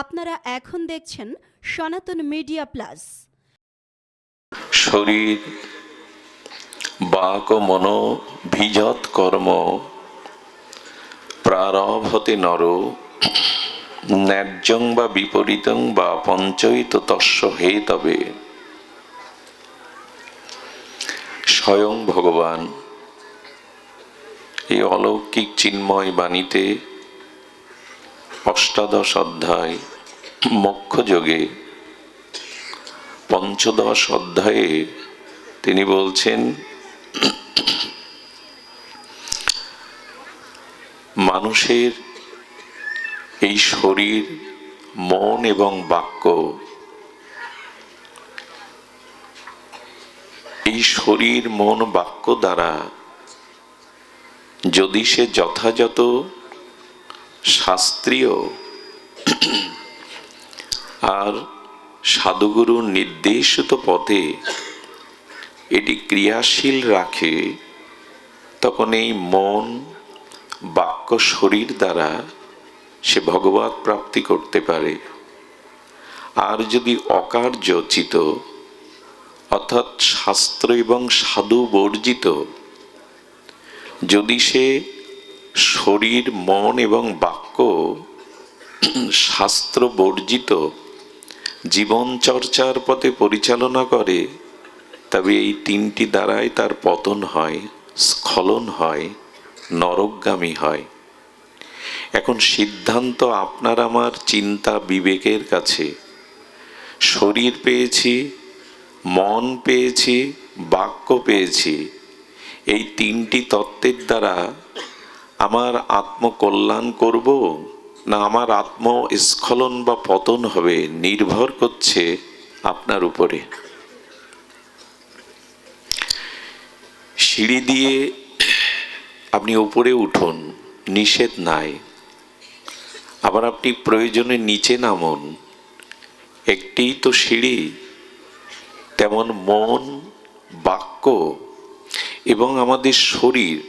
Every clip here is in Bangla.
আপনারা এখন দেখছেন সনাতন মিডিয়া প্লাস। শরীর বাক ও মনো ভিজৎ কর্ম প্রারভতে নর ন্যায্যং বা বিপরীতং বা পঞ্চৈত তস্য হে তবে। স্বয়ং ভগবান এই অলৌকিক চিন্ময় বাণীতে অষ্টাদশ অধ্যায় মোক্ষযোগে পঞ্চদশ অধ্যায়ে তিনি বলছেন, মানুষের এই শরীর, মন এবং বাক্য, এই শরীর মন বাক্য দ্বারা যদি সে যথাযথ শাস্ত্রীয় আর সাধুগুরুর নির্দেশিত পথে এটি ক্রিয়াশীল রাখে, তখন এই মন বাক্য শরীর দ্বারা সে ভগবৎ প্রাপ্তি করতে পারে। আর যদি অকার্যচিত অর্থাৎ শাস্ত্র এবং সাধু বর্জিত যদি সে শরীর মন এবং বাক্য শাস্ত্র বর্জিত জীবন চর্চার পথে পরিচালনা করে, তবে এই তিনটি দ্বারাই তার পতন হয়, স্খলন হয়, নরকগামী হয়। এখন সিদ্ধান্ত আপনার আমার চিন্তা বিবেকের কাছে। শরীর পেয়েছি, মন পেয়েছি, বাক্য পেয়েছি, এই তিনটি তত্ত্বের দ্বারা আমার আত্মকল্যাণ করব না আমার আত্মস্খলন বা পতন হবে, নির্ভর করছে আপনার উপরে। সিঁড়ি দিয়ে আপনি উপরে উঠুন, নিষেধ নাই। আবার আপনি প্রয়োজনে নিচে নামুন, একটি তো সিঁড়ি। তেমন মন, বাক্য এবং আমাদের শরীর,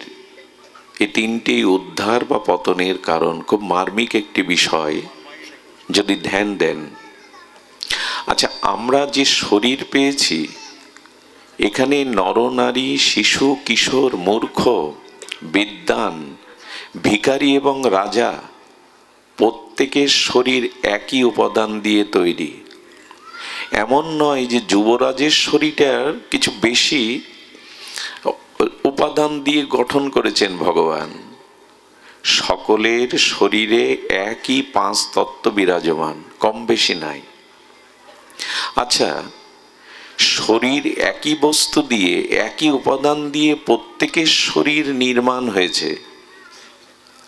এই তিনটি উদ্ধার বা পতনের কারণ। খুব মার্মিক একটি বিষয় যদি ধ্যান দেন। আচ্ছা, আমরা যে শরীর পেয়েছি, এখানে নরনারী, শিশু, কিশোর, মূর্খ, বিদ্বান, ভিখারি এবং রাজা, প্রত্যেকের শরীর একই উপাদান দিয়ে তৈরি। এমন নয় যে যুবরাজের শরীরটার কিছু বেশি উপাদান দিয়ে গঠন করেছেন ভগবান। সকলের শরীরে একই পাঁচ তত্ত্ব বিরাজমান, কম বেশি নাই। আচ্ছা, শরীর একই বস্তু দিয়ে, একই উপাদান দিয়ে প্রত্যেকের শরীর নির্মাণ হয়েছে।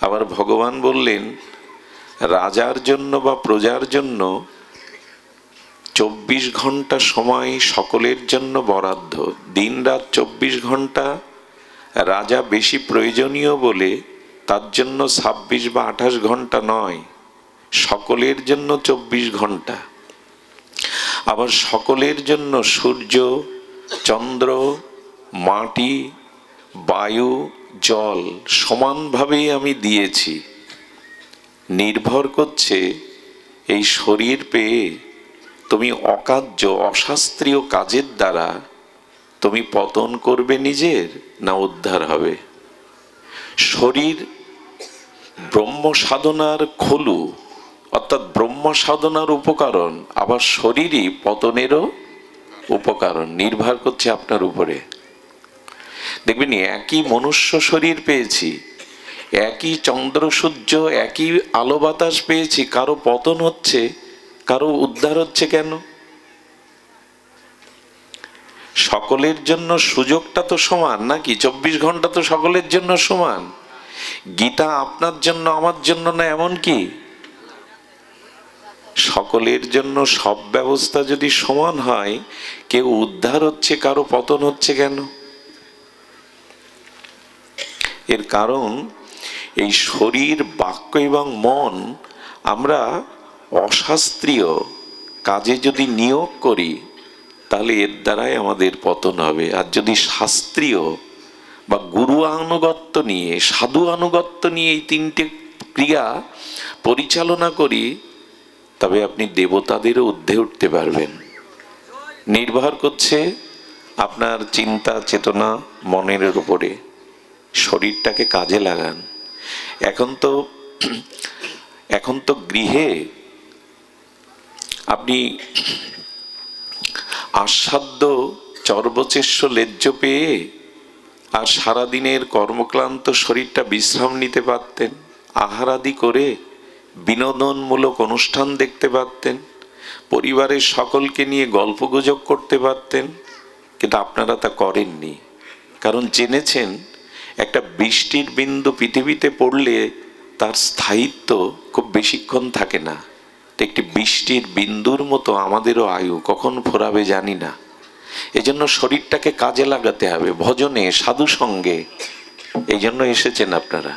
আবার ভগবান বললেন, রাজার জন্য বা প্রজার জন্য 24 ঘন্টা সময় সকলের জন্য বরাদ্দ। দিন রাত 24 ঘন্টা। রাজা বেশি প্রয়োজনীয় বলে তার জন্য 26 বা 28 ঘন্টা নয়, সকলের জন্য 24 ঘন্টা। আবার সকলের জন্য সূর্য, চন্দ্র, মাটি, বায়ু, জল সমানভাবে আমি দিয়েছি। নির্ভর করছে এই শরীর পেয়ে তুমি অকার্য অশাস্ত্রীয় কাজের দ্বারা তুমি পতন করবে নিজের, না উদ্ধার হবে। শরীর ব্রহ্ম সাধনার খলু, অর্থাৎ ব্রহ্ম সাধনার উপকরণ, আবার শরীরই পতনেরও উপকরণ। নির্ভর করছে আপনার উপরে। দেখবেন, একই মনুষ্য শরীর পেয়েছি, একই চন্দ্র সূর্য, একই আলো বাতাস পেয়েছি, কারো পতন হচ্ছে, কারো উদ্ধার হচ্ছে। কেন? সকলের জন্য সুযোগটা তো সমান নাকি? 24 ঘন্টা তো সকলের জন্য সমান। গীতা আপনার জন্য আমার জন্য না, এমন কি? সকলের জন্য সব ব্যবস্থা যদি সমান হয়, কেউ উদ্ধার হচ্ছে, কারো পতন হচ্ছে কেন? এর কারণ এই শরীর, বাক্য এবং মন আমরা অশাস্ত্রীয় কাজে যদি নিয়োগ করি, তাহলে এর দ্বারাই আমাদের পতন হবে। আর যদি শাস্ত্রীয় বা গুরু আনুগত্য নিয়ে, সাধু আনুগত্য নিয়ে এই তিনটে ক্রিয়া পরিচালনা করি, তবে আপনি দেবতাদেরও ঊর্ধ্বে উঠতে পারবেন। নির্ভর করছে আপনার চিন্তা চেতনা মনের উপরে। শরীরটাকে কাজে লাগান। এখন তো গৃহে আপনি আস্বাদ্য চর্বচেষ্য লেজ্জ পেয়ে আর সারাদিনের কর্মক্লান্ত শরীরটা বিশ্রাম নিতে পারতেন, আহারাদি করে বিনোদনমূলক অনুষ্ঠান দেখতে পারতেন, পরিবারের সকলকে নিয়ে গল্পগুজব করতে পারতেন, কিন্তু আপনারা তা করেননি। কারণ জেনেছেন একটা বৃষ্টির বিন্দু পৃথিবীতে পড়লে তার স্থায়িত্ব খুব বেশিক্ষণ থাকে না। একটি বৃষ্টির বিন্দুর মতো আমাদেরও আয়ু কখন ফোরাবে জানি না। এজন্য শরীরটাকে কাজে লাগাতে হবে, ভজনে, সাধু সঙ্গে। এই জন্য এসেছেন আপনারা।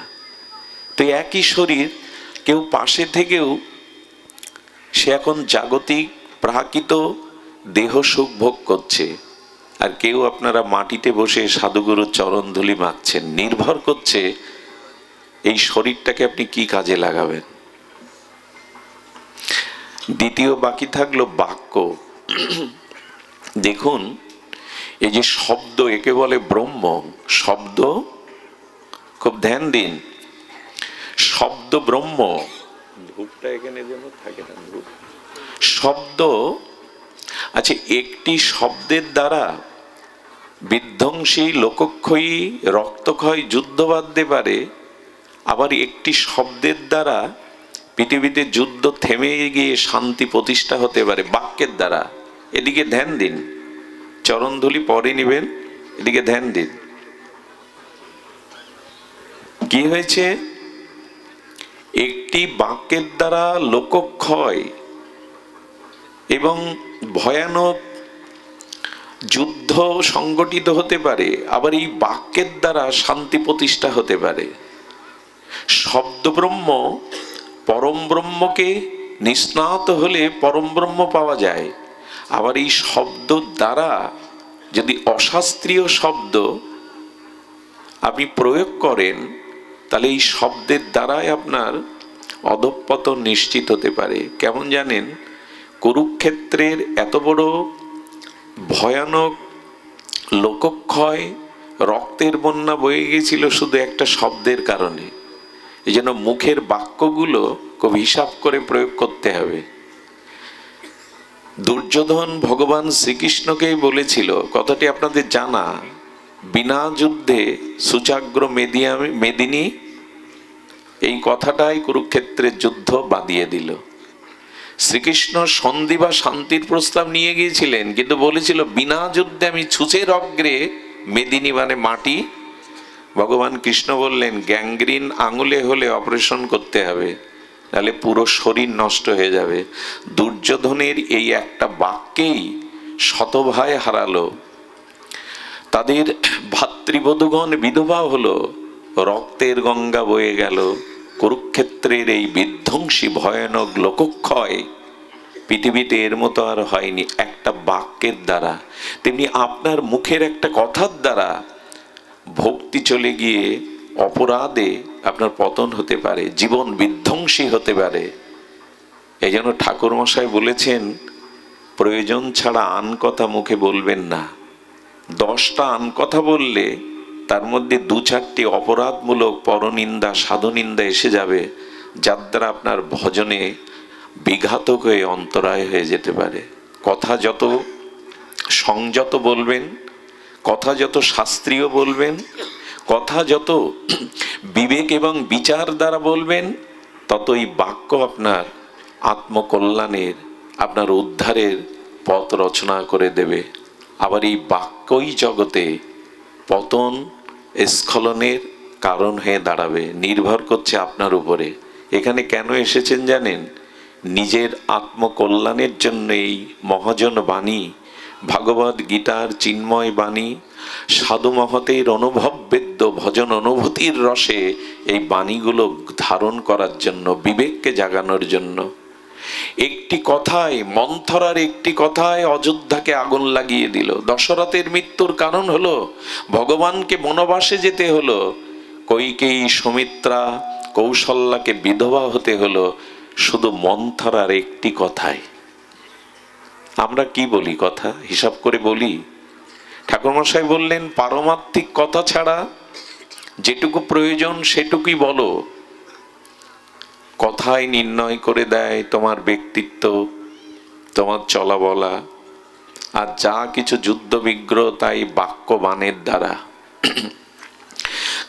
তো একই শরীর, কেউ পাশে থেকেও সে এখন জাগতিক প্রাকৃত দেহ সুখ ভোগ করছে, আর কেউ আপনারা মাটিতে বসে সাধুগুরুর চরণ ধুলি মাখছেন। নির্ভর করছে এই শরীরটাকে আপনি কি কাজে লাগাবেন। দ্বিতীয় বাকি থাকলো বাক্য। দেখুন, এই যে শব্দ, একে বলে ব্রহ্ম। শব্দ, খুব ধ্যান দিন, শব্দ ব্রহ্ম। ধূপটা এখানে যেন থাকে না, ধূপ। শব্দ, আচ্ছা, একটি শব্দের দ্বারা বিধ্বংসী, লোকক্ষয়ী, রক্তক্ষয়, যুদ্ধ বাঁধতে পারে। আবার একটি শব্দের দ্বারা পৃথিবীতে যুদ্ধ থেমে গিয়ে শান্তি প্রতিষ্ঠা হতে পারে, বাক্যের দ্বারা। এদিকে ধ্যান দিন। চরণধুলি পরে নিবেন, এদিকে ধ্যান দিন। কি হয়েছে? একটি বাক্যের দ্বারা লোকক্ষয় এবং ভয়ানক যুদ্ধ সংগঠিত হতে পারে, আবার এই বাক্যের দ্বারা শান্তি প্রতিষ্ঠা হতে পারে। শব্দ ব্রহ্ম, পরম ব্রহ্মকে নিষ্ণাত হলে পরম ব্রহ্ম পাওয়া যায়। আবার এই শব্দ দ্বারা যদি অশাস্ত্রীয় শব্দ আপনি প্রয়োগ করেন, তাহলে এই শব্দের দ্বারাই আপনার অধঃপতন নিশ্চিত হতে পারে। কেমন জানেন? কুরুক্ষেত্রের এত বড় ভয়ানক লোকক্ষয়, রক্তের বন্যা বয়ে গিয়েছিল শুধু একটা শব্দের কারণে। এই জন্য মুখের বাক্যগুলো খুব হিসাব করে প্রয়োগ করতে হবে। দুর্যোধন ভগবান শ্রীকৃষ্ণকেই বলেছিল, কথাটি আপনাদের জানা, বিনা যুদ্ধে সুচাগ্র মেদিনী। এই কথাটাই কুরুক্ষেত্রের যুদ্ধ বাদিয়ে দিল। শ্রীকৃষ্ণ সন্ধি বা শান্তির প্রস্তাব নিয়ে গিয়েছিলেন, কিন্তু বলেছিল বিনা যুদ্ধে আমি ছুঁচের অগ্রে মেদিনী মানে মাটি। ভগবান কৃষ্ণ বললেন, গ্যাংগ্রিন আঙুলে হলে অপারেশন করতে হবে, তাহলে পুরো শরীর নষ্ট হয়ে যাবে। দুর্যোধনের এই একটা বাক্যেই শতভাই হারালো। তাদের ভাতৃবধূগণ বিধবা হলো, রক্তের গঙ্গা বয়ে গেল। কুরুক্ষেত্রের এই বিধ্বংসী ভয়ানক লোকক্ষয় পৃথিবীতে এর মতো আর হয়নি, একটা বাক্যের দ্বারা। তেমনি আপনার মুখের একটা কথার দ্বারা ভক্তি চলে গিয়ে অপরাধে আপনার পতন হতে পারে, জীবন বিধ্বংসী হতে পারে। এই জন্য ঠাকুর মশাই বলেছেন, প্রয়োজন ছাড়া আন কথা মুখে বলবেন না। 10টা আন কথা বললে তার মধ্যে 2-4টি অপরাধমূলক পরনিন্দা, সাধুনিন্দা এসে যাবে, যার দ্বারা আপনার ভজনে বিঘাতক হয়ে অন্তরায় হয়ে যেতে পারে। কথা যত সংযত বলবেন, কথা যত শাস্ত্রীয় বলবেন, কথা যত বিবেক এবং বিচার দ্বারা বলবেন, ততই বাক্য আপনার আত্মকল্যাণের, আপনার উদ্ধারের পথ রচনা করে দেবে। আবার এই বাক্যই জগতে পতন, স্খলনের কারণ হয়ে দাঁড়াবে। নির্ভর করছে আপনার উপরে। এখানে কেন এসেছেন জানেন? নিজের আত্মকল্যাণের জন্য এই মহাজন বাণী, ভাগবত গীতার চিন্ময় বাণী, সাধু মহতের অনুভব বেদ্য ভজন অনুভূতির রসে এই বাণীগুলো ধারণ করার জন্য, বিবেককে জাগানোর জন্য। একটি কথায়, মন্থরার একটি কথায় অযোধ্যাকে আগুন লাগিয়ে দিল। দশরথের মৃত্যুর কারণ হলো ভগবানকে বনবাসে যেতে হলো, কৈকেয়ী, সুমিত্রা, কৌশল্যাকে বিধবা হতে হলো শুধু মন্থরার একটি কথায়। আমরা কি বলি কথা, হিসাব করে বলি? ঠাকুরমশাই বললেন, পারমার্থিক কথা ছাড়া যেটুকু প্রয়োজন সেটুকুই বলো। কথাই নির্ণয় করে দেয় তোমার ব্যক্তিত্ব, তোমার চলা বলা, আর যা কিছু যুদ্ধ বিগ্রহ তাই বাক্য বাণের দ্বারা।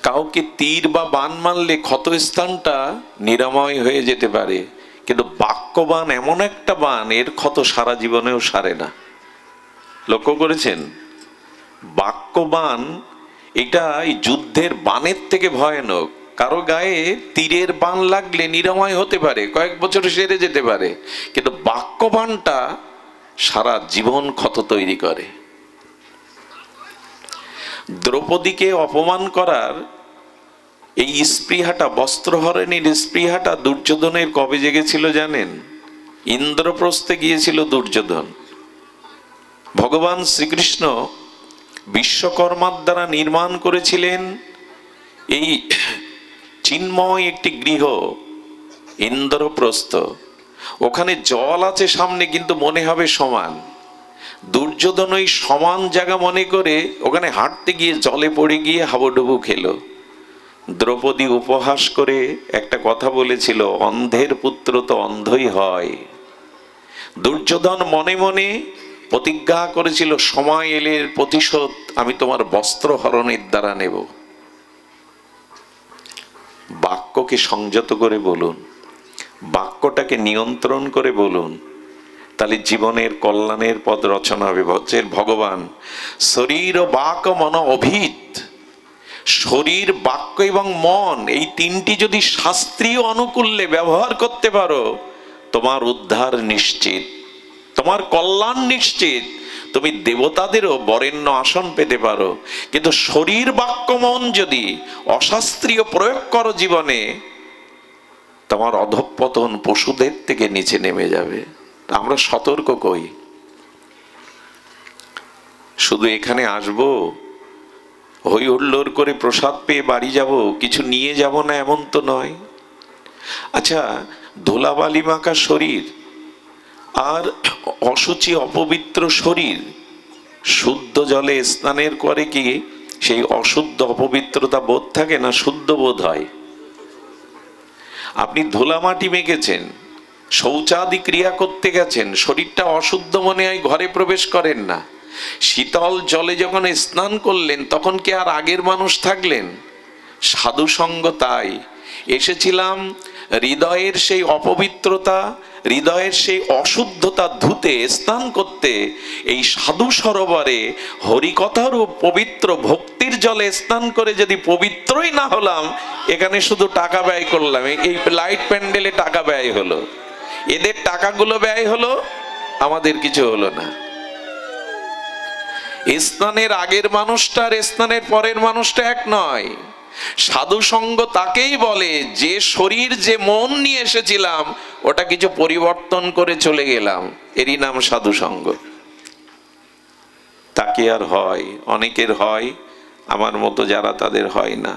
কাউকে তীর বা বাণ মারলে ক্ষতস্থানটা নিরাময় হয়ে যেতে পারে, কিন্তু বাক্যবাণ এমন একটা বাণ, এর ক্ষত সারা জীবনেও সারে না। লক্ষ্য করেছেন? বাক্যবাণ এটা এই যুদ্ধের বাণের থেকে ভয়ানক। কারো গায়ে তীরের বাণ লাগলে নিরাময় হতে পারে, কয়েক বছর সেরে যেতে পারে, কিন্তু বাক্যবাণটা সারা জীবন ক্ষত তৈরি করে। দ্রৌপদীকে অপমান করার এই স্পৃহাটা, বস্ত্রহরণের স্পৃহাটা দুর্যোধনের কবে জেগেছিল জানেন? ইন্দ্রপ্রস্থে গিয়েছিল দুর্যোধন। ভগবান শ্রীকৃষ্ণ বিশ্বকর্মার দ্বারা নির্মাণ করেছিলেন এই চিন্ময় একটি গৃহ, ইন্দ্রপ্রস্থ। ওখানে জল আছে সামনে, কিন্তু মনে হবে সমান। দুর্যোধন ওই সমান জায়গা মনে করে ওখানে হাঁটতে গিয়ে জলে পড়ে গিয়ে হাবুডুবু খেলো। দ্রৌপদী উপহাস করে একটা কথা বলেছিল, অন্ধের পুত্র তো অন্ধই হয়। দুর্যোধন মনে মনে প্রতিজ্ঞা করেছিল, সময় এলে প্রতিশোধ আমি তোমার বস্ত্র হরণের দ্বারা নেব। বাক্যকে সংযত করে বলুন, বাক্যটাকে নিয়ন্ত্রণ করে বলুন, তাহলে জীবনের কল্যাণের পথ রচনা হবে। বলছেন ভগবান, শরীর ও বাক মন অভিত। শরীর, বাক্য এবং মন, এই তিনটি যদি শাস্ত্রীয় অনুকূল্যে ব্যবহার করতে পারো, তোমার উদ্ধার নিশ্চিত, তোমার কল্যাণ নিশ্চিত। তুমি দেবতাদেরও বরেণ্য আসন পেতে পারো। কিন্তু শরীর, বাক্য, মন যদি অশাস্ত্রীয় প্রয়োগ করো জীবনে, তোমার অধঃপতন পশুদের থেকে নিচে নেমে যাবে। আমরা সতর্ক কই। শুধু এখানে আসবো, হই হুল্লোড় করে প্রসাদ পেয়ে বাড়ি যাব, কিছু নিয়ে যাব না, এমন তো নয়। আচ্ছা, ধুলাবালি মাখা শরীর আর অসুচি অপবিত্র শরীর শুদ্ধ জলে স্নানের করে কি সেই অশুদ্ধ অপবিত্রতা বোধ থাকে না, শুদ্ধ বোধ হয়? আপনি ধুলা মাটি মেখেছেন, শৌচাদি ক্রিয়া করতে গেছেন, শরীরটা অশুদ্ধ মনে হয়, ঘরে প্রবেশ করেন না। শীতল জলে যখন স্নান করলেন, তখন কি আর আগের মানুষ থাকলেন? সাধু সঙ্গ তাই। এসেছিলাম হৃদয়ের সেই অপবিত্রতা, হৃদয়ের সেই অশুদ্ধতা ধুতে, স্নান করতে। এই সাধু সরোবরে হরিকথার ও পবিত্র ভক্তির জলে স্নান করে যদি পবিত্রই না হলাম, এখানে শুধু টাকা ব্যয় করলাম। এই লাইট প্যান্ডেলে টাকা ব্যয় হলো, এদের টাকাগুলো ব্যয় হলো, আমাদের কিছু হলো না। স্নানের আগের মানুষটা আর স্নানের পরের মানুষটা এক নয়। সাধু সঙ্গ তাকেই বলে যে শরীর, যে মন নিয়ে এসেছিলাম, ওটা কিছু পরিবর্তন করে চলে গেলাম, এরই নাম সাধু সঙ্গ। তাকে আর হয়, অনেকের হয়, আমার মতো যারা, তাদের হয় না।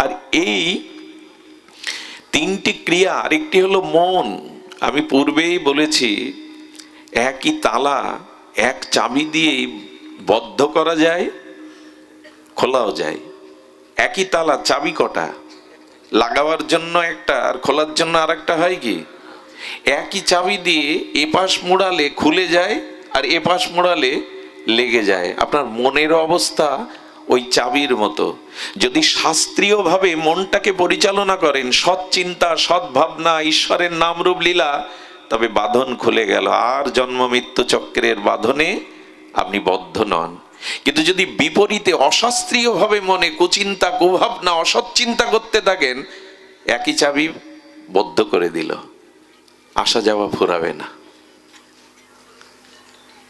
আর এই তিনটি ক্রিয়া, আরেকটি হলো মন। আমি পূর্বেই বলেছি, একই তালা এক চাবি দিয়েই বদ্ধ করা যায়, খোলাও যায়। একই তালা, চাবি কটা? লাগাবার জন্য একটা, আর খোলার জন্য আর একটা, হয় কি? একই চাবি দিয়ে এপাশ মোড়ালে খুলে যায়, আর এপাশ মোড়ালে লেগে যায়। আপনার মনের অবস্থা ওই চাবির মতো। যদি শাস্ত্রীয়ভাবে মনটাকে পরিচালনা করেন, সৎ চিন্তা, সৎ ভাবনা, ঈশ্বরের নামরূপ লীলা, তবে বাঁধন খুলে গেল, আর জন্ম মৃত্যু চক্রের বাঁধনে আপনি বদ্ধ নন। কিন্তু যদি বিপরীতে অশাস্ত্রীয়ভাবে মনে কুচিন্তা, কুভাবনা, অসৎ চিন্তা করতে থাকেন, একই চাবি বদ্ধ করে দিল, আসা যাওয়া ফুরাবে না।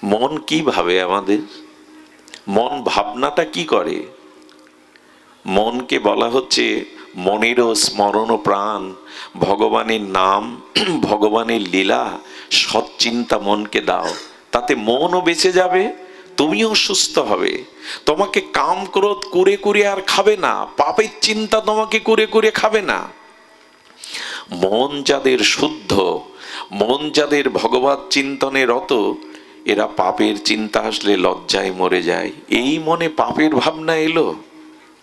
মন কি ভাবে আমাদের? মন ভাবনাটা কি করে? মনকে বলা হচ্ছে মনেরও স্মরণ ও প্রাণ, ভগবানের নাম, ভগবানের লীলা, সৎ চিন্তা মনকে দাও, তাতে মনও বেঁচে যাবে, তুমিও সুস্থ হবে। তোমাকে কাম ক্রোধ কুরে কুরে আর খাবে না, পাপের চিন্তা তোমাকে কুরে কুরে খাবে না। মন যাদের শুদ্ধ, মন যাদের ভগবত চিন্তনে রত, এরা পাপের চিন্তা আসলে লজ্জায় মরে যায়। এই মনে পাপের ভাবনা এলো,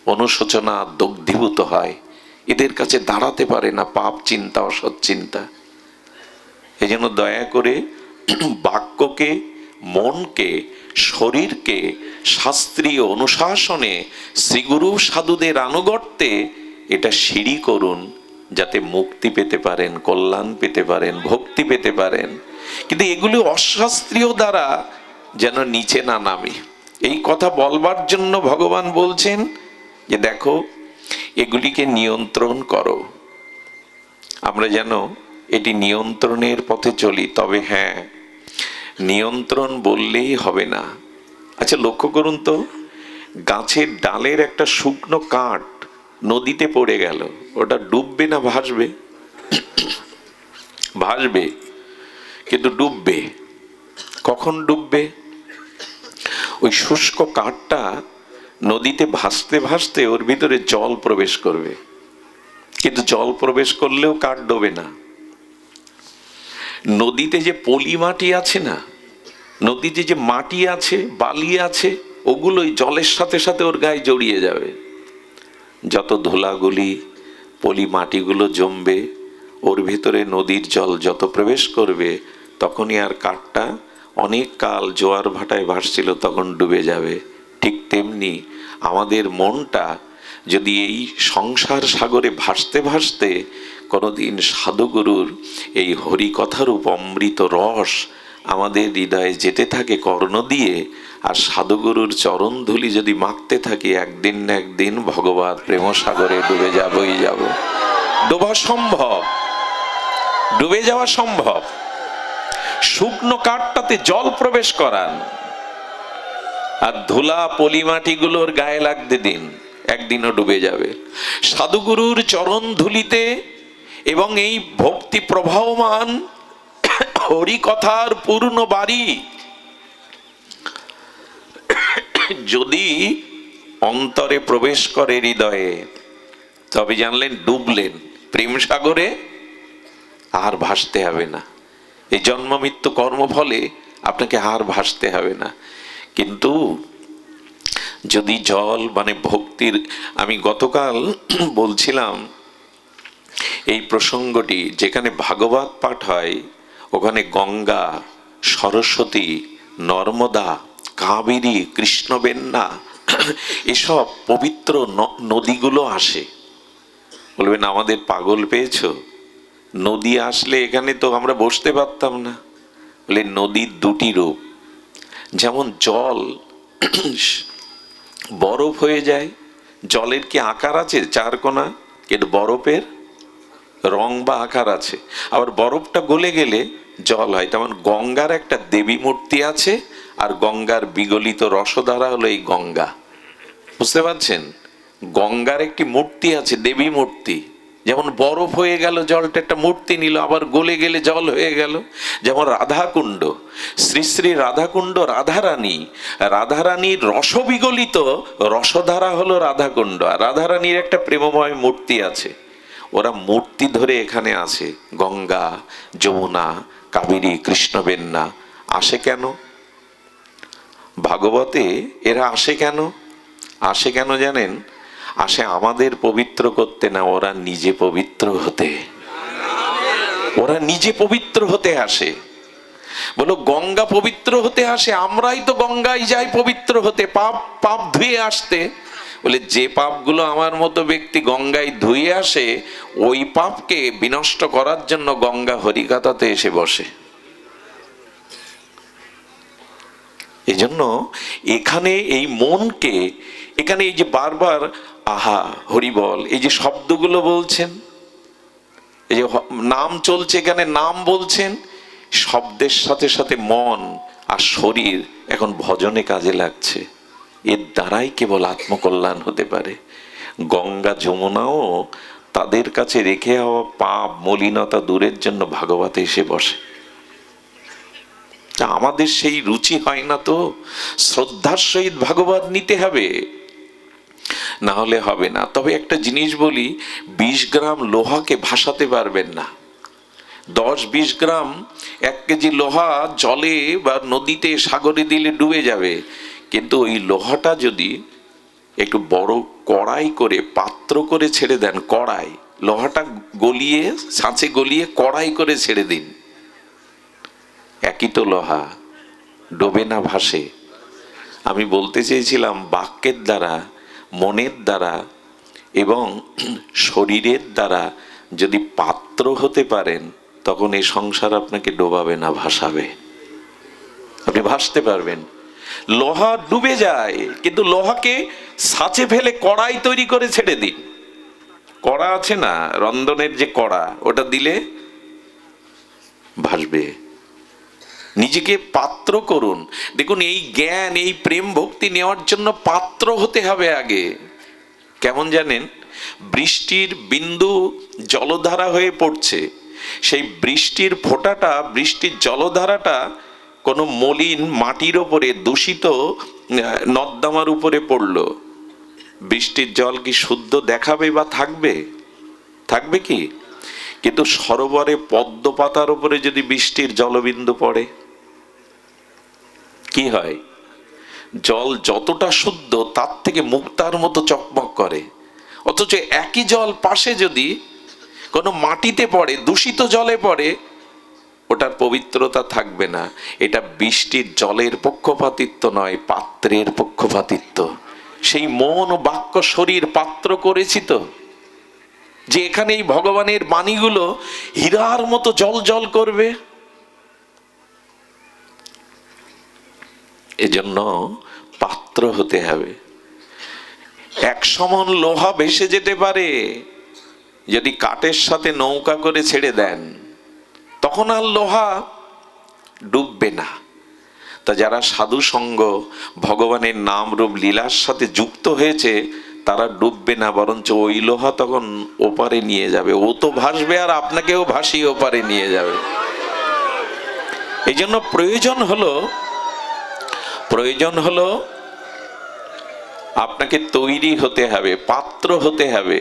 অনুশোচনা দগ্ধীভূত হয়, এদের কাছে দাঁড়াতে পারে না পাপ চিন্তা, অসৎ চিন্তা। এই জন্য দয়া করে বাক্যকে, মনকে, শরীরকে শাস্ত্রীয় অনুশাসনে, শ্রীগুরু সাধুদের আনুগত্যে এটা সিঁড়ি করুন, যাতে মুক্তি পেতে পারেন, কল্যাণ পেতে পারেন, ভক্তি পেতে পারেন। কিন্তু এগুলি অশাস্ত্রীয় দ্বারা যেন নিচে না নামে, এই কথা বলবার জন্য ভগবান বলছেন যে দেখো এগুলিকে নিয়ন্ত্রণ করো। আমরা যেন এটি নিয়ন্ত্রণের পথে চলি। তবে হ্যাঁ, নিয়ন্ত্রণ বললেই হবে না। আচ্ছা লক্ষ্য করুন তো, গাছের ডালের একটা শুকনো কাঠ নদীতে পড়ে গেল, ওটা ডুববে না ভাসবে? ভাসবে, কিন্তু ডুববে। কখন ডুববে? ওই শুষ্ক কাঠটা নদীতে ভাসতে ভাসতে ওর ভিতরে জল প্রবেশ করবে, কিন্তু জল প্রবেশ করলেও কাঠ ডোবে না। নদীতে যে পলি মাটি আছে না, নদীতে যে মাটি আছে, বালি আছে, ওগুলোই জলের সাথে সাথে ওর গায়ে জড়িয়ে যাবে। যত ধুলাগুলি, পলি মাটিগুলো জমবে, ওর ভিতরে নদীর জল যত প্রবেশ করবে, তখনই আর কাঠটা অনেক কাল জোয়ার ভাটায় ভাসছিল তখন ডুবে যাবে। ঠিক তেমনি আমাদের মনটা যদি এই সংসার সাগরে ভাসতে ভাসতে কোনোদিন সাধুগুরুর এই হরিকথারূপ অমৃত রস আমাদের হৃদয়ে যেতে থাকে কর্ণ দিয়ে, আর সাধুগুরুর চরণ ধুলি যদি মাখতে থাকি, একদিন না একদিন ভগবত প্রেম সাগরে ডুবে যাবই যাব। ডোবা সম্ভব, ডুবে যাওয়া সম্ভব। শুকনো কাঠটাতে জল প্রবেশ করান, আর ধুলা পলিমাটিগুলোর গায়ে লাগতে দিন, একদিনও ডুবে যাবে। সাধুগুরুর চরণ ধুলিতে এবং এই ভক্তি প্রবাহমান হরিকথার পূর্ণ বাড়ি যদি অন্তরে প্রবেশ করে, হৃদয়ে, তবে জানলেন ডুবলেন প্রেম সাগরে, আর ভাসতে হবে না। এই জন্ম মৃত্যু কর্মফলে আপনাকে আর ভাসতে হবে না। কিন্তু যদি জল মানে ভক্তির, আমি গতকাল বলছিলাম এই প্রসঙ্গটি, যেখানে ভাগবত পাঠ হয় ওখানে গঙ্গা, সরস্বতী, নর্মদা, কাবেরী, কৃষ্ণবেন্না এসব পবিত্র নদীগুলো আসে। বলবেন আমাদের পাগল পেয়েছো, নদী আসলে এখানে তো আমরা বসতে পারতাম না। বলে নদীর দুটি রূপ, যেমন জল বরফ হয়ে যায়, জলের কি আকার আছে চারকোনা, কিন্তু বরফের রং বা আকার আছে। আবার বরফটা গলে গেলে জল হয়। তেমন গঙ্গার একটা দেবী মূর্তি আছে, আর গঙ্গার বিগলিত রসধারা হলো এই গঙ্গা। বুঝতে পারছেন? গঙ্গার একটি মূর্তি আছে, দেবী মূর্তি। যেমন বরফ হয়ে গেল, জলটা একটা মূর্তি নিল, আবার গলে গেলে জল হয়ে গেল। যেমন রাধাকুণ্ড, শ্রী শ্রী রাধাকুণ্ড, রাধারানী, রাধারানীর রসবিগলিত রসধারা হলো রাধাকুণ্ড, আর রাধারানীর একটা প্রেমময় মূর্তি আছে। ওরা মূর্তি ধরে এখানে আসে। গঙ্গা, যমুনা, কাবেরী, কৃষ্ণবেন্না আসে কেন? ভাগবতে এরা আসে কেন? আসে কেন জানেন? আসে আমাদের পবিত্র করতে না, ওরা নিজে পবিত্র হতে। ওরা নিজে পবিত্র হতে আসে। বলো গঙ্গা পবিত্র হতে আসে, আমরাই তো গঙ্গায় যাই পবিত্র হতে, পাপ পাপ ধুয়ে আসতে। বলে যে পাপগুলো আমার মতো ব্যক্তি গঙ্গায় ধুয়ে আসে, ওই পাপকে বিনষ্ট করার জন্য গঙ্গা হরিকথাতে এসে বসে। এজন্য এখানে এই মনকে, এখানে এই যে বারবার আহা হরিবল, এই যে শব্দগুলো বলছেন, এই যে নাম চলছে, এখানে নাম বলছেন, শব্দের সাথে সাথে মন আর শরীর এখন ভজনে কাজে লাগছে। এর দ্বারাই কেবল আত্মকল্যাণ হতে পারে। গঙ্গা যমুনাও তাদের কাছে রেখে হওয়া পাপ মলিনতা দূরের জন্য ভাগবতে এসে বসে। আমাদের সেই রুচি হয় না তো। শ্রদ্ধার সহিত ভাগবত নিতে হবে। না হলে হবে না। তবে একটা জিনিস বলি, 20 গ্রাম লোহাকে ভাসাতে পারবেন না। 10-20 গ্রাম 1 কেজি লোহা জলে বা নদীতে সাগরে দিলে ডুবে যাবে, কিন্তু ওই লোহাটা যদি একটু বড় কড়াই করে পাত্র করে ছেড়ে দেন, কড়াই, লোহাটা গলিয়ে ছাঁচে গলিয়ে কড়াই করে ছেড়ে দিন, একই তো লোহা, ডোবে না, ভাসে। আমি বলতে চেয়েছিলাম বাক্যের দ্বারা, মনের দ্বারা এবং শরীরের দ্বারা যদি পাত্র হতে পারেন, তখন এই সংসার আপনাকে ডোবাবে না, ভাসাবে। আপনি ভাসতে পারবেন। লোহা ডুবে যায়, কিন্তু লোহাকে ছাঁচে ফেলে কড়াই তৈরি করে ছেড়ে দিন। কড়া আছে না, রন্ধনের যে কড়া, ওটা দিলে ভাসবে। নিজেকে পাত্র করুন। দেখুন, এই জ্ঞান, এই প্রেম ভক্তি নেওয়ার জন্য পাত্র হতে হবে আগে। কেমন জানেন, বৃষ্টির বিন্দু জলধারা হয়ে পড়ছে, সেই বৃষ্টির ফোঁটাটা, বৃষ্টির জলধারাটা কোনো মলিন মাটির ওপরে, দূষিত নর্দমার উপরে পড়লো, বৃষ্টির জল কি শুদ্ধ দেখাবে বা থাকবে? থাকবে কি? কিন্তু সরোবরে পদ্ম পাতার উপরে যদি বৃষ্টির জলবিন্দু পড়ে, কি হয়? জল যতটা শুদ্ধ তার থেকে মুক্তার মতো চকমক করে। অথচ একই জল পাশে যদি কোনো মাটিতে পড়ে, দূষিত জলে পড়ে, ওটার পবিত্রতা থাকবে না। এটা বৃষ্টির জলের পক্ষপাতিত্ব নয়, পাত্রের পক্ষপাতিত্ব। সেই মন, বাক্য, শরীর পাত্র করেছি তো, যে এখানে এই ভগবানের বাণীগুলো হীরার মতো জল জল করবে। এজন্য পাত্র হতে হবে। 1 সমন লোহা ভেসে যেতে পারে যদি কাঠের সাথে নৌকা করে ছেড়ে দেন, তখন আর লোহা ডুববে না। তা যারা সাধু সঙ্গ, ভগবানের নাম রূপ লীলার সাথে যুক্ত হয়েছে, তারা ডুববে না, বরঞ্চ ওই লোহা তখন ওপারে নিয়ে যাবে। ও তো ভাসবে আর আপনাকেও ভাসিয়ে ওপারে নিয়ে যাবে। এই জন্য প্রয়োজন হলো আপনাকে তৈরি হতে হবে, পাত্র হতে হবে।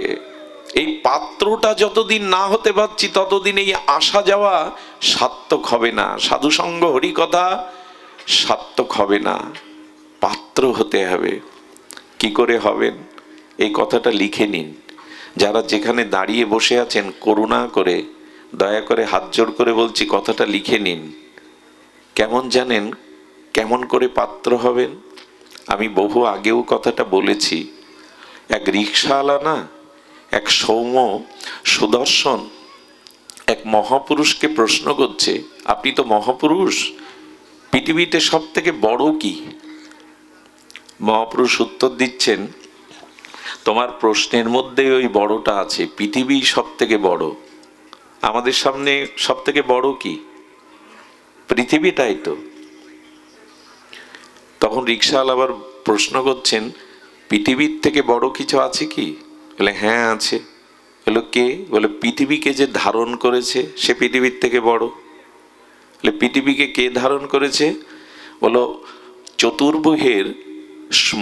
এই পাত্রটা যতদিন না হতে পারছি, ততদিন এই আসা যাওয়া সার্থক হবে না, সাধুসঙ্গ হরিকথা সার্থক হবে না। পাত্র হতে হবে। কি করে হবেন? এই কথাটা লিখে নিন। যারা যেখানে দাঁড়িয়ে বসে আছেন, করুণা করে, দয়া করে হাত জোড় করে বলছি, কথাটা লিখে নিন। কেমন জানেন কেমন করে পাত্র হবেন? আমি বহু আগেও কথাটা বলেছি। এক রিক্সাওয়ালা না, এক সৌম্য সুদর্শন এক মহাপুরুষকে প্রশ্ন করছে, আপনি তো মহাপুরুষ, পৃথিবীতে সব থেকে বড় কি? মহাপুরুষ উত্তর দিচ্ছেন, তোমার প্রশ্নের মধ্যে ওই বড়টা আছে, পৃথিবী সব থেকে বড়। আমাদের সামনে সব থেকে বড় কি? পৃথিবীটাই তো। তখন রিক্সাওয়ালা আবার প্রশ্ন করছেন, পৃথিবীর থেকে বড় কিছু আছে কি? বলে হ্যাঁ আছে। বলে কে? বলে পৃথিবীকে যে ধারণ করেছে সে পৃথিবীর থেকে বড়। বলে পৃথিবীকে কে ধারণ করেছে? বলো চতুর্ভুজের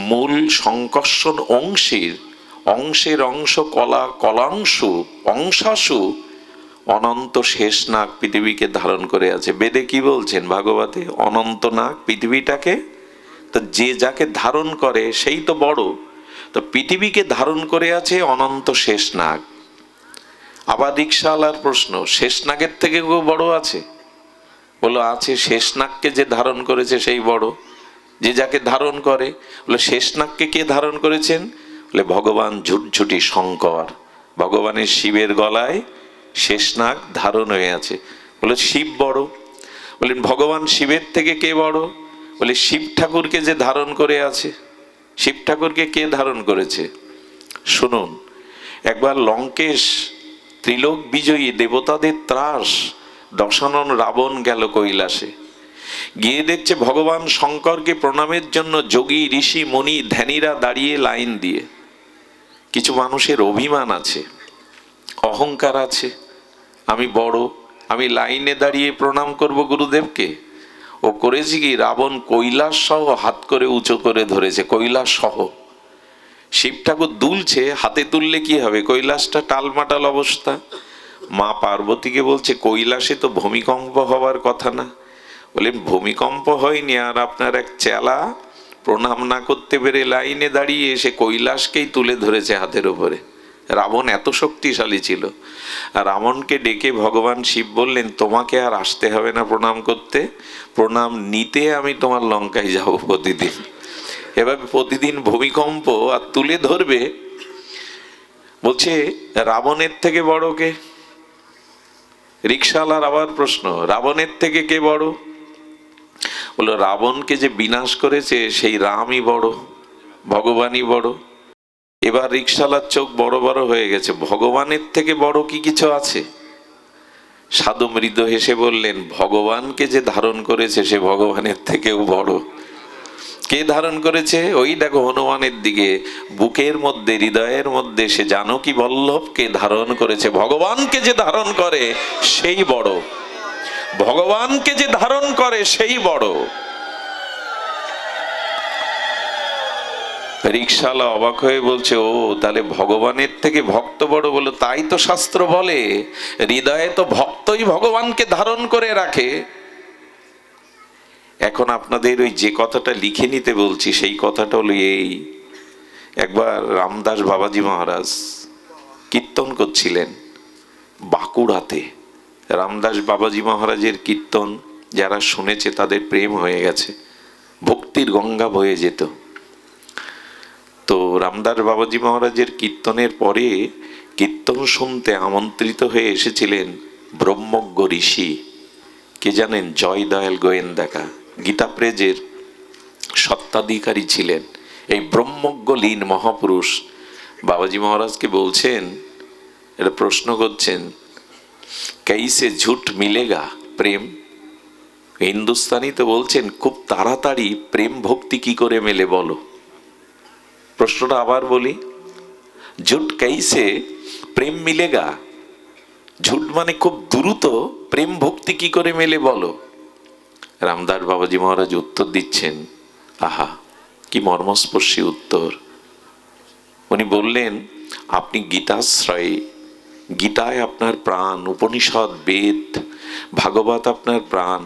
মূল সংকর্ষণ অংশের অংশ কলাংশু অংশাশু অনন্ত শেষ নাগ পৃথিবীকে ধারণ করে আছে। বেদে কি বলছেন? ভাগবতে অনন্ত নাগ পৃথিবীটাকে, তো যে যাকে ধারণ করে সেই তো বড়। তো পৃথিবীকে ধারণ করে আছে অনন্ত শেষ নাগ। আবার রিক্সাওয়ালার প্রশ্ন, শেষ নাগের থেকে কেউ বড় আছে? বলো আছে, শেষ নাগকে যে ধারণ করেছে সেই বড়, যে যাকে ধারণ করে। বলে শেষ নাগকে কে ধারণ করেছেন? বলে ভগবান ঝুটঝুটি শঙ্কর, ভগবানের শিবের গলায় শেষ নাগ ধারণ হয়ে আছে। বলে শিব বড়। বলেন ভগবান শিবের থেকে কে বড়? বলে শিব ঠাকুরকে যে ধারণ করে আছে। শিব ঠাকুরকে কে ধারণ করেছে? শুনুন, একবার লঙ্কেশ ত্রিলোক বিজয়ী দেবতাদের ত্রাস দশানন রাবণ গেল কৈলাসে, গিয়ে দেখছে ভগবান শঙ্করকে প্রণামের জন্য যোগী ঋষি মুনি ধ্যানীরা দাঁড়িয়ে লাইন দিয়ে। কিছু মানুষের অভিমান আছে, অহংকার আছে, আমি বড়, আমি লাইনে দাঁড়িয়ে প্রণাম করব গুরুদেবকে। ও করেছে কি, রাবণ কৈলাস সহ হাত করে উঁচু করে ধরেছে, কৈলাস সহ। শিব ঠাকুর দুলছে, হাতে তুললে কি হবে? কৈলাসটা টালমাটাল অবস্থা। মা পার্বতীকে বলছে কৈলাসে তো ভূমিকম্প হওয়ার কথা না। বলেন ভূমিকম্প হয়নি, আর আপনার এক চেলা প্রণাম না করতে পেরে লাইনে দাঁড়িয়ে এসে কৈলাসকেই তুলে ধরেছে হাতের উপরে। রাবণ এত শক্তিশালী ছিল। আর রাবণকে ডেকে ভগবান শিব বললেন, তোমাকে আর আসতে হবে না প্রণাম করতে, প্রণাম নিতে আমি তোমার লঙ্কায় যাব প্রতিদিন। এভাবে প্রতিদিন ভূমিকম্প আর তুলে ধরবে। বলছে রাবণের থেকে বড় কে? রিকশাওয়ালার আবার প্রশ্ন, রাবণের থেকে কে বড়? বললো রাবণকে যে বিনাশ করেছে সেই রামই বড়, ভগবানই বড়। এবার রিকশাওয়ালার চোখ বড় বড় হয়ে গেছে, ভগবানের থেকে বড় কি কিছু আছে? সাধু মৃদু হেসে বললেন, ভগবানকে যে ধারণ করেছে সে ভগবানের থেকেও বড়। কে ধারণ করেছে? ওই দেখো হনুমানের দিকে, বুকের মধ্যে হৃদয়ের মধ্যে সে জানকী বল্লভকে ধারণ করেছে। ভগবানকে যে ধারণ করে সেই বড়, ভগবানকে যে ধারণ করে সেই বড়। রিকশাওয়ালা অবাক হয়ে বলছে, ও তাহলে ভগবানের থেকে ভক্ত বড়? বলো তাই তো শাস্ত্র বলে, হৃদয়ে তো ভক্তই ভগবানকে ধারণ করে রাখে। এখন আপনাদের ওই যে কথাটা লিখে নিতে বলছি সেই কথাটা হলো এই, একবার রামদাস বাবাজি মহারাজ কীর্তন করছিলেন বাঁকুড়াতে। রামদাস বাবাজি মহারাজের কীর্তন যারা শুনেছে তাদের প্রেম হয়ে গেছে, ভক্তির গঙ্গা বয়ে যেত। তো রামদাস বাবাজি মহারাজের কীর্তনের পরে কীর্তন শুনতে আমন্ত্রিত হয়ে এসেছিলেন ব্রহ্মজ্ঞ ঋষি, কে জানেন? জয়দয়াল গোয়েন্দাকা, গীতা প্রেজের সত্ত্বাধিকারী ছিলেন। এই ব্রহ্মজ্ঞ লীন মহাপুরুষ বাবাজি মহারাজকে বলছেন, এটা প্রশ্ন করছেন, कैसे झूठ मिलेगा প্রেম। হিন্দুস্তানি তো বলছেন, খুব তাড়াতাড়ি প্রেম ভক্তি কি করে মেলে বলো। প্রশ্নটা আবার বলি, झूठ कैसे প্রেম মিলেগা। ঝুট মানে খুব দ্রুত প্রেম ভক্তি কি করে মেলে বলো। রামদাস বাবাজি মহারাজ উত্তর দিচ্ছেন, আহা কি মর্মস্পর্শী উত্তর। উনি বললেন, আপনি গীতাশ্রয়ে, গীতায় আপনার প্রাণ, উপনিষদ বেদ ভাগবত আপনার প্রাণ,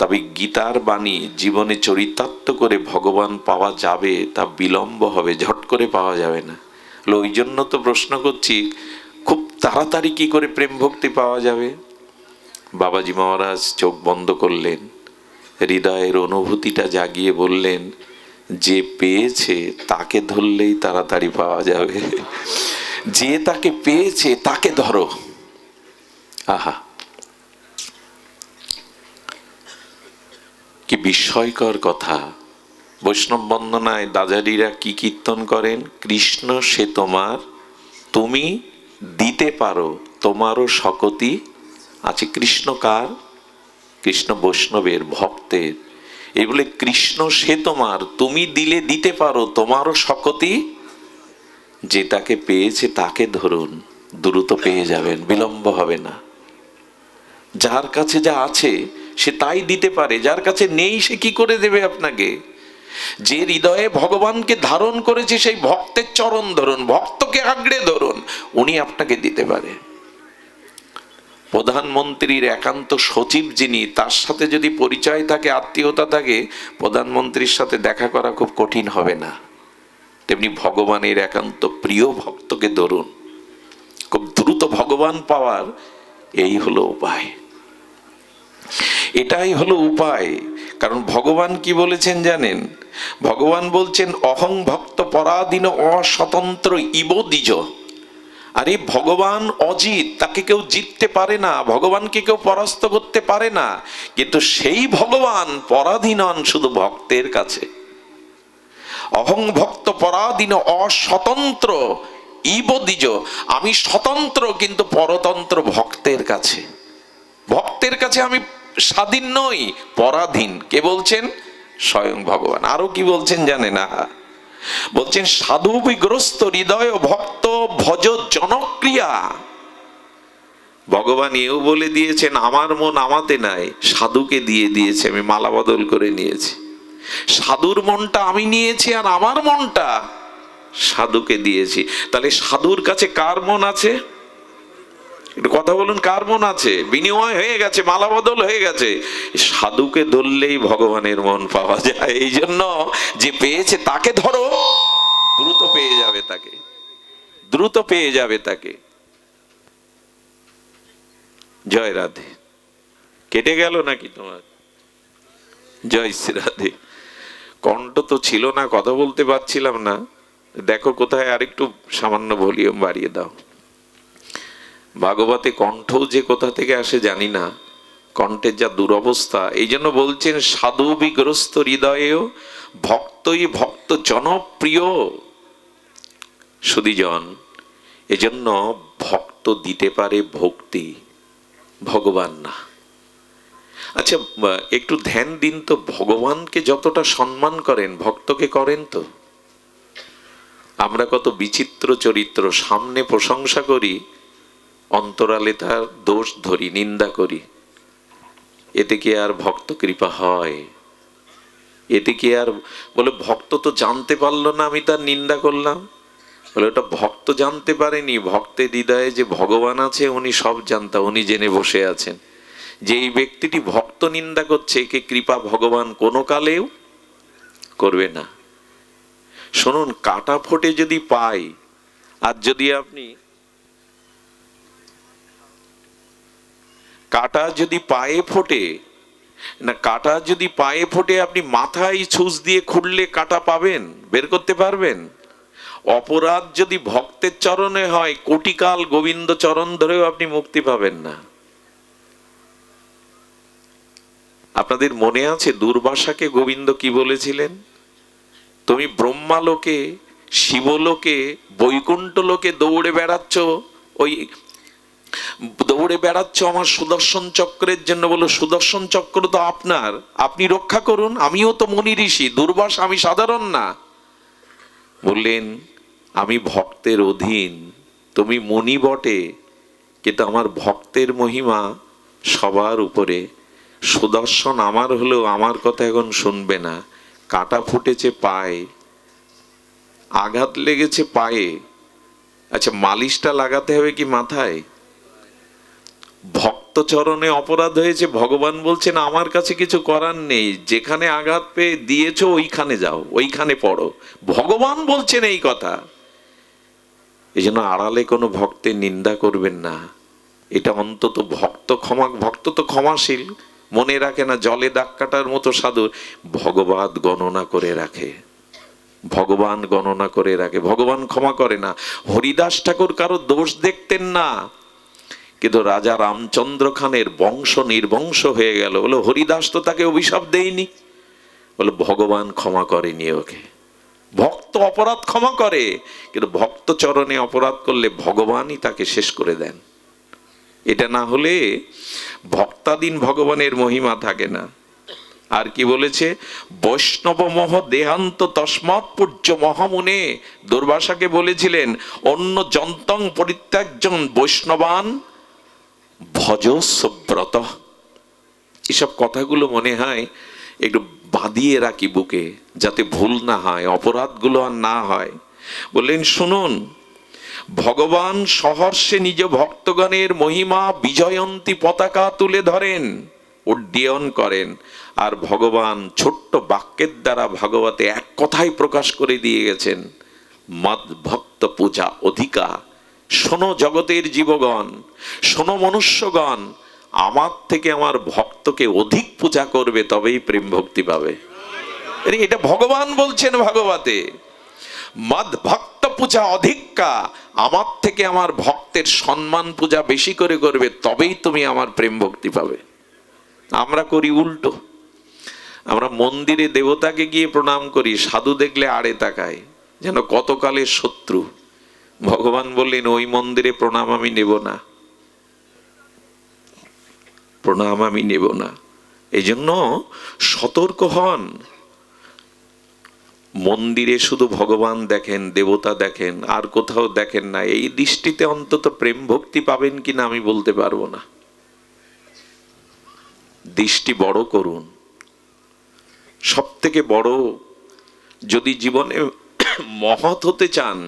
তবে গীতার বাণী জীবনে চরিতার্থ করে ভগবান পাওয়া যাবে তা বিলম্ব হবে, ঝট করে পাওয়া যাবে না। ওই জন্য তো প্রশ্ন করছি, খুব তাড়াতাড়ি কি করে প্রেম ভক্তি পাওয়া যাবে। বাবাজি মহারাজ চোখ বন্ধ করলেন, হৃদয়ের অনুভূতিটা জাগিয়ে বললেন, যে পেয়েছে তাকে ধরলেই তাড়াতাড়ি পাওয়া যাবে, যে তাকে পেয়েছে তাকে ধরো। আহা কি বিস্ময়কর কথা। বৈষ্ণব বন্দনায় দাদারিরা কি কীর্তন করেন, কৃষ্ণ সে তোমার, তুমি দিতে পারো, তোমারও শকতি আছে। কৃষ্ণ কার? কৃষ্ণ বৈষ্ণবের, ভক্তের। এই বলে কৃষ্ণ সে তোমার, তুমি দিলে দিতে পারো, তোমারও শকতি। যেটাকে পেয়েছে তাকে ধরুন, দ্রুত পেয়ে যাবেন, বিলম্ব হবে না। যার কাছে যা আছে সে তাই দিতে পারে, যার কাছে নেই সে কি করে দেবে আপনাকে। যে হৃদয়ে ভগবানকে ধারণ করেছে সেই ভক্তের চরণ ধরুন, ভক্তকে আঁকড়ে ধরুন, উনি আপনাকে দিতে পারে। প্রধানমন্ত্রীর একান্ত সচিব যিনি, তার সাথে যদি পরিচয় থাকে, আত্মীয়তা থাকে, প্রধানমন্ত্রীর সাথে দেখা করা খুব কঠিন হবে না। তেমনি ভগবানের একান্ত প্রিয় ভক্তকে ধরুন, খুব দ্রুত ভগবান পাওয়ার এই হলো উপায়, এটাই হলো উপায়। কারণ ভগবান কি বলেছেন জানেন? ভগবান বলছেন, অহং ভক্ত পরাধীন অস্বতন্ত্র ইব দ্বিজ। আরে ভগবান অজিত, তাকে কেউ জিততে পারে না, ভগবানকে কেউ পরাস্ত করতে পারে না, কিন্তু সেই ভগবান পরাধীন হন শুধু ভক্তের কাছে। অহং ভক্ত পরাধীন অস্বতন্ত্র ইব দ্বিজ, আমি স্বতন্ত্র কিন্তু পরতন্ত্র ভক্তের কাছে। ভক্তের কাছে আমি স্বাধীন নই, পরাধীন। কে বলছেন? স্বয়ং ভগবান। আরো কি বলছেন জানে না? বলছেন, সাধু বিগ্রস্ত হৃদয় ভক্ত ভজ জনক্রিয়া। ভগবান এও বলে দিয়েছেন, আমার মন আমাতে নাই, সাধুকে দিয়ে দিয়েছে, আমি মালা বদল করে নিয়েছি। সাধুর মনটা আমি নিয়েছি, আর আমার মনটা সাধুকে দিয়েছি। তাহলে সাধুর কাছে কার মন আছে? একটু কথা বলুন, কার মন আছে? বিনিময় হয়ে গেছে, মালা বদল হয়ে গেছে। সাধুকে ধরলেই ভগবানের মন পাওয়া যায়। এই জন্য যে পেয়েছে তাকে ধরো, দ্রুত পেয়ে যাবে তাকে, দ্রুত পেয়ে যাবে তাকে। জয় রাধে। কেটে গেল নাকি তোমার? জয় শ্রী রাধে। কণ্ঠ তো ছিল না, কথা বলতে পারছিলাম না। দেখো কোথায় আরেকটু সামান্য ভলিউম বাড়িয়ে দাও। ভাগবতে কণ্ঠ যে কোথা থেকে আসে জানি না, কণ্ঠের যা দুরবস্থা। এই জন্য বলছেন সাধু বিগ্রস্ত হৃদয়েও ভক্তই ভক্ত জনপ্রিয়। সুধীজন, এজন্য ভক্ত দিতে পারে ভক্তি, ভগবান না। আচ্ছা, একটু ধ্যান দিন তো, ভগবানকে যতটা সম্মান করেন ভক্তকে করেন তো? আমরা কত বিচিত্র চরিত্র, সামনে প্রশংসা করি, অন্তরালে তার দোষ ধরি, নিন্দা করি। এতে কি আর ভক্ত কৃপা হয়? এতে কি আর বলে ভক্ত তো জানতে পারলো না আমি তার নিন্দা করলাম? বলে ওটা ভক্ত জানতে পারেনি, ভক্তের হৃদয়ে যে ভগবান আছে উনি সব জানতা, উনি জেনে বসে আছেন যে এই ব্যক্তিটি ভক্ত নিন্দা করছে, একে কৃপা ভগবান কোনো কালেও করবে না। শুনুন, কাটা ফোটে যদি পাই, আর যদি আপনি কাটা যদি পায়ে ফোটে না, কাটা যদি পায়ে ফোটে আপনি মাথায় ছুঁচ দিয়ে খুঁড়লে কাটা পাবেন, বের করতে পারবেন? অপরাধ যদি ভক্তের চরণে হয়, কোটিকাল গোবিন্দ চরণ ধরেও আপনি মুক্তি পাবেন না। আপনাদের মনে আছে দুর্বাসাকে গোবিন্দ কি বলেছিলেন? তুমি ব্রহ্মালোকে, শিবলোকে, বৈকুণ্ঠ লোকে দৌড়ে বেড়াচ্ছ, ওই দৌড়ে বেড়াচ্ছ আমার সুদর্শন চক্রের জন্য। বলো সুদর্শন চক্র তো আপনার, আপনি রক্ষা করুন, আমিও তো মুনি ঋষি, দুর্বাসা আমি সাধারণ না। বললেন আমি ভক্তের অধীন, তুমি মুনি বটে, কিন্তু আমার ভক্তের মহিমা সবার উপরে। সুদর্শন আমার হলেও আমার কথা এখন শুনবে না। কাটা ফুটেছে পায়ে, আঘাত লেগেছে পায়ে, আচ্ছা মালিশটা লাগাতে হবে কি মাথায়? ভক্ত চরণে অপরাধ হয়েছে, ভগবান বলছেন আমার কাছে কিছু করার নেই, যেখানে আঘাত পেয়ে দিয়েছো ওইখানে যাও, ওইখানে পড়ো। ভগবান বলছেন এই কথা। এই জন্য আড়ালে কোনো ভক্তের নিন্দা করবেন না। এটা অন্তত ভক্ত তো ক্ষমাশীল, মনে রাখে না, জলে দাগ কাটার মতো সাধু। ভগবান গণনা করে রাখে, ভগবান গণনা করে রাখে, ভগবান ক্ষমা করে না। হরিদাস ঠাকুর কারো দোষ দেখতেন না, কিন্তু রাজা রামচন্দ্র খানের বংশ নির্বংশ হয়ে গেল। বলে হরিদাস তো তাকে অভিশাপ দেয়নি। বলে ভগবান ক্ষমা করেনি ওকে। ভক্ত অপরাধ ক্ষমা করে, কিন্তু ভক্ত চরণে অপরাধ করলে ভগবানই তাকে শেষ করে দেন। এটা না হলে ভক্তাধীন ভগবানের মহিমা থাকে না। আর কি বলেছে? বৈষ্ণব মোহ দেহান্ত তস্মাৎ পূজ্য মহামুনে। দুর্বাসাকে বলেছিলেন অন্য যন্তং পরিত্যাজ্যং বৈষ্ণবান ভজস্ব্রত। এসব কথাগুলো মনে হয় একটু বাঁধিয়ে রাখি বুকে, যাতে ভুল না হয়, অপরাধগুলো আর না হয়। বললেন শুনুন, ভগবান সহর্ষে নিজ ভক্তগণের মহিমা বিজয়ন্তী পতাকা তুলে ধরেন, উড্ডীয়ন করেন। আর ভগবান ছোট্ট বাক্যের দ্বারা ভাগবতে এক কথাই প্রকাশ করে দিয়ে গেছেন, মদ ভক্ত পূজা অধিকা। শোনো জগতের জীবগণ, শোনো মনুষ্যগণ, আমার থেকে আমার ভক্তকে অধিক পূজা করবে, তবেই প্রেম ভক্তি পাবে। এটা ভগবান বলছেন ভাগবতে, মদ ভক্ত পূজা অধিকা। আমার থেকে আমার ভক্তের সম্মান পূজা বেশি করে করবে, তবেই তুমি আমার প্রেম ভক্তি পাবে। আমরা করি উল্টো। আমরা মন্দিরে দেবতাকে গিয়ে প্রণাম করি, সাধু দেখলে আড়ে তাকায়, যেন কতকালের শত্রু। ভগবান বললেন ওই মন্দিরে প্রণাম আমি নেব না, প্রণাম আমি নেব না। এই জন্য সতর্ক হন। মন্দিরে শুধু ভগবান দেখেন, দেবতা দেখেন, আর কোথাও দেখেন না। এই দৃষ্টিতে অন্তত প্রেম ভক্তি পাবেন কিনা আমি বলতে পারবো না। দৃষ্টি বড় করুন। সব থেকে বড় যদি জীবনে মহৎ হতে চান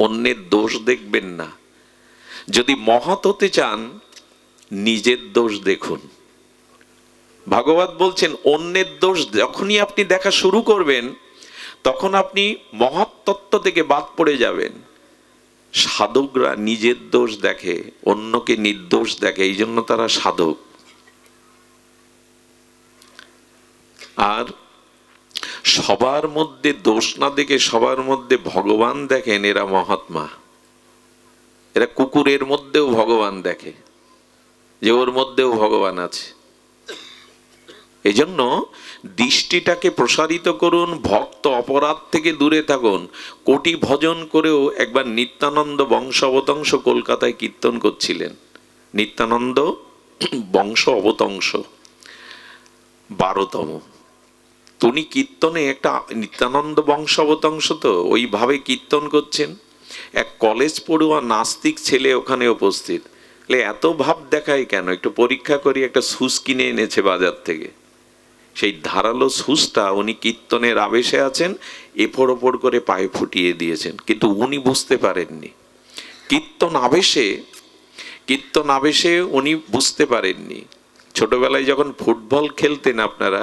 অন্যের দোষ দেখবেন না, যদি মহৎ হতে চান নিজের দোষ দেখুন। ভাগবত বলছেন অন্যের দোষ যখনই আপনি দেখা শুরু করবেন তখন আপনি মহৎ তত্ত্ব থেকে বাদ পড়ে যাবেন। সাধকরা নিজের দোষ দেখে, অন্যকে নির্দোষ দেখে, এই জন্য তারা সাধক। আর সবার মধ্যে দোষ না দেখে সবার মধ্যে ভগবান দেখেন, এরা মহাত্মা। এরা কুকুরের মধ্যেও ভগবান দেখে, যে ওর মধ্যেও ভগবান আছে। এজন্য দৃষ্টিটাকে প্রসারিত করুন, ভক্ত অপরাধ থেকে দূরে থাকুন। কোটি ভজন করেও একবার নিত্যানন্দ বংশ অবতংশ কলকাতায় কীর্তন করছিলেন। নিত্যানন্দ বংশ অবতংশ 12তম, উনি কীর্তনে একটা নিত্যানন্দ বংশ অবতংশ তো ওইভাবে কীর্তন করছেন। এক কলেজ পড়ুয়া নাস্তিক ছেলে ওখানে উপস্থিত। এত ভাব দেখায় কেন? একটু পরীক্ষা করি। একটা সুস কিনে এনেছে বাজার থেকে। সেই ধারালো সুসটা উনি কীর্তনের আবেশে আছেন, এপড় ওপড় করে পায়ে ফুটিয়ে দিয়েছেন, কিন্তু উনি বুঝতে পারেননি। কীর্তন আবেশে উনি বুঝতে পারেননি। ছোটবেলায় যখন ফুটবল খেলতেন আপনারা,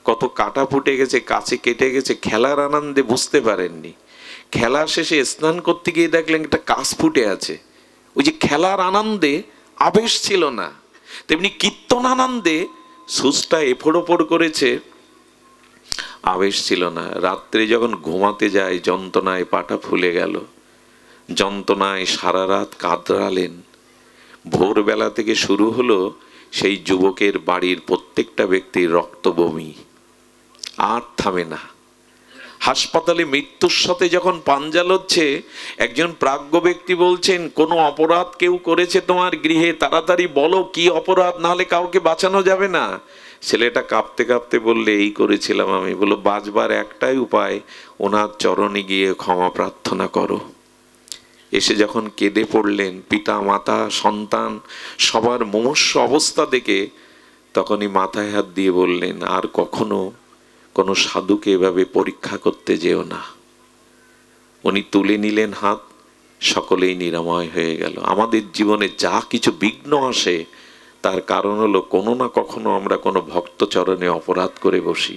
কত কাটা ফুটে গেছে, কাছে কেটে গেছে, খেলার আনন্দে বুঝতে পারেননি। খেলা শেষে স্নান করতে গিয়ে দেখলেন একটা কাছ ফুটে আছে। ওই যে খেলার আনন্দে আবেশ ছিল না, তেমনি কীর্তন আনন্দে সুসটা এফোড় ওপড় করেছে, আবেশ ছিল না। রাত্রে যখন ঘুমাতে যায় যন্ত্রণায় পাটা ফুলে গেল, যন্ত্রণায় সারা রাত কাঁদরালেন। ভোরবেলা থেকে শুরু হলো সেই যুবকের বাড়ির প্রত্যেকটা ব্যক্তির রক্ত বমি, আর থামে না। হাসপাতালে মৃত্যুর সাথে যখন পাঞ্জা লড়ছে, একজন প্রাজ্ঞ ব্যক্তি বলছেন, কোনো অপরাধ কেউ করেছে তোমার গৃহে, তাড়াতাড়ি বলো কি অপরাধ, নাহলে কাউকে বাঁচানো যাবে না। ছেলেটা কাঁপতে কাঁপতে বললে, এই করেছিলাম আমি। বলো, বাঁচবার একটাই উপায়, ওনার চরণে গিয়ে ক্ষমা প্রার্থনা করো। এসে যখন কেঁদে পড়লেন, পিতা মাতা সন্তান সবার মুমূর্ষ অবস্থা দেখে, তখনই মাথায় হাত দিয়ে বললেন, আর কখনো কোনো সাধুকে এভাবে পরীক্ষা করতে যেও না। উনি তুলে নিলেন হাত, সকলেই নিরাময় হয়ে গেল। আমাদের জীবনে যা কিছু বিঘ্ন আসে তার কারণ হলো কোনো না কখনো আমরা কোনো ভক্ত চরণে অপরাধ করে বসি।